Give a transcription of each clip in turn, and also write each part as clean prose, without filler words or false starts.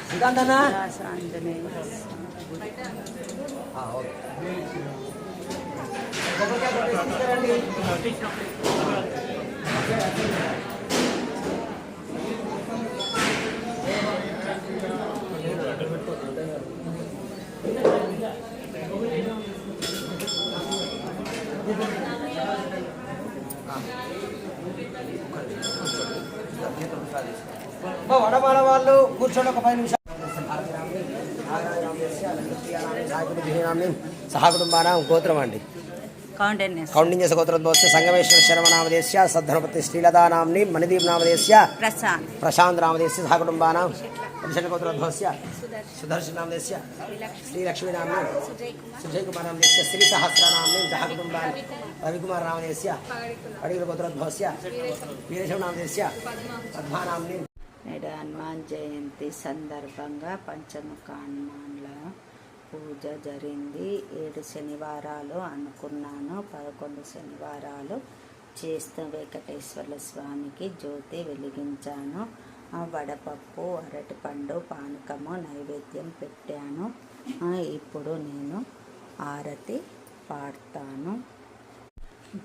శ్రీకాంతనా వడమాల వాళ్ళు కూర్చోండి ఒక 5 నిమిషాలు. సహకుటుంబానాం గోత్రం అండి కౌండిన్యస గోత్రోద్భవస్య సంగమేశ్వర శర్మనామదేశ్య సద్ధనపతి శ్రీలతానాంని మణిదీప్ నామదేశ్య ప్రశాంత్ నామదేశ్య సహకుటుంబానాం గోత్రోద్భవస్య సుదర్శనామదేశ్య శ్రీలక్ష్మీనామ్ని సుజయకుమారనామదేశ్య శ్రీ సహస్రనామ్ని సహకుటుంబాన్ రవికుమార్ నామదేశ్య అడిగిన గోత్రోద్భవస్య వీరేశం నామదేశ్య పద్మానామ్ని. నేడు హనుమాన్ జయంతి సందర్భంగా పంచముఖ హనుమాన్ల పూజ జరిగింది. 7 శనివారాలు అనుకున్నాను, 11 శనివారాలు చేస్తూ వెంకటేశ్వర స్వామికి జ్యోతి వెలిగించాను. వడపప్పు, అరటిపండు, పానకము నైవేద్యం పెట్టాను. ఇప్పుడు నేను ఆరతి పాడతాను.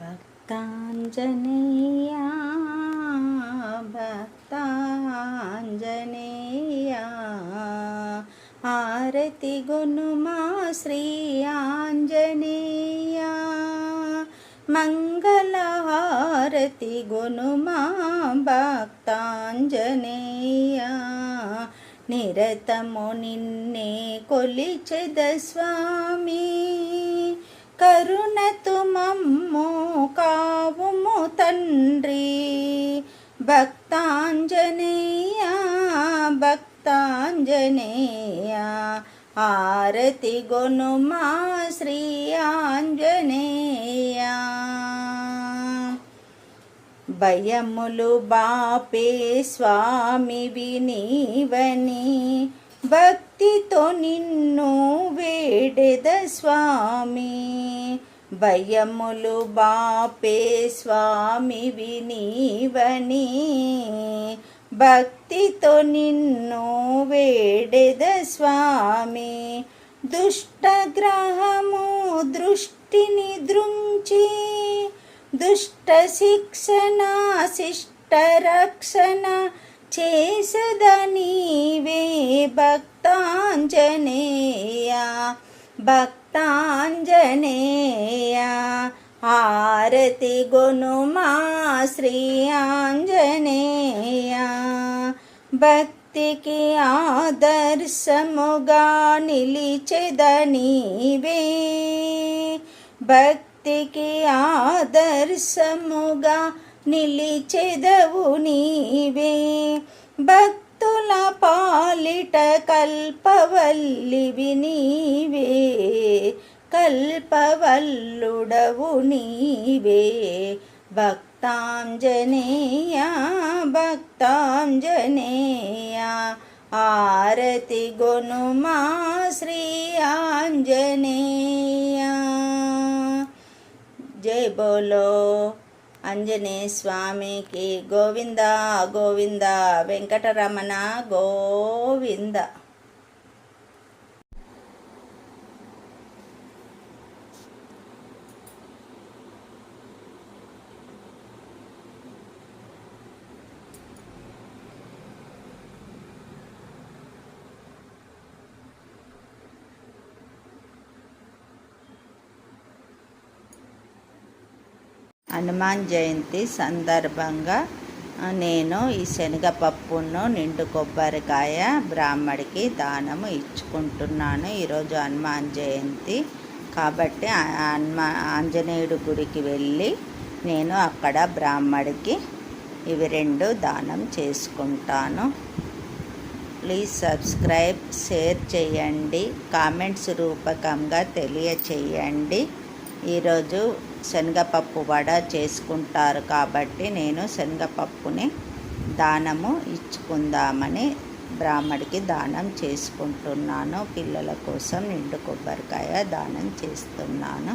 భక్తాంజనేయ భక్తాంజనేయ ఆరతి గునుమా శ్రీ ఆంజనేయ మంగళహారతి గునుమా భక్తాంజనేయ నిరతము నిన్నే కొలిచెద స్వామి కరుణతు మమ్ము కావుము తండ్రి భక్తాంజనేయ భక్తాంజనేయ ఆరతి గొనుమా శ్రీ ఆంజనేయ భయములు బాపే స్వామివి నీవని భక్తితో నిన్ను వేడెద స్వామి భయములు బాపే స్వామివి నీవని భక్తితో నిన్ను వేడెద స్వామి దుష్టగ్రహము దృష్టిని దృంచి దుష్ట శిక్షణ శిష్ట రక్షణ చేసద నీవే భక్తాంజనేయ భక్తాంజనేయ ఆరతి గొనుమా శ్రీ ఆంజనేయ భక్తికి ఆదర్శముగా నిలిచెద నీవే భక్తికి ఆదర్శముగా నిలిచెదవు నీవే భక్తుల పాలిట కల్పవల్లివి నీవే కల్పవల్లుడవు నీవే భక్తాంజనేయ భక్తాంజనేయ ఆరతి గొనుమా శ్రీ ఆంజనేయ. జై బోలో ఆంజనేయ స్వామికి గోవింద గోవింద వెంకటరమణ గోవింద. హనుమాన్ జయంతి సందర్భంగా నేను ఈ శనగపప్పును నిండు కొబ్బరికాయ బ్రాహ్మడికి దానము ఇచ్చుకుంటున్నాను. ఈరోజు హనుమాన్ జయంతి కాబట్టి ఆంజనేయుడు గుడికి వెళ్ళి నేను అక్కడ బ్రాహ్మడికి ఇవి 2 దానం చేసుకుంటాను. ప్లీజ్ సబ్స్క్రైబ్, షేర్ చేయండి, కామెంట్స్ రూపకంగా తెలియచేయండి. ఈరోజు శనగపప్పు వడ చేసుకుంటారు కాబట్టి నేను శనగపప్పుని దానము ఇచ్చుకుందామని బ్రాహ్మడికి దానం చేసుకుంటున్నాను. పిల్లల కోసం నిండు కొబ్బరికాయ దానం చేస్తున్నాను.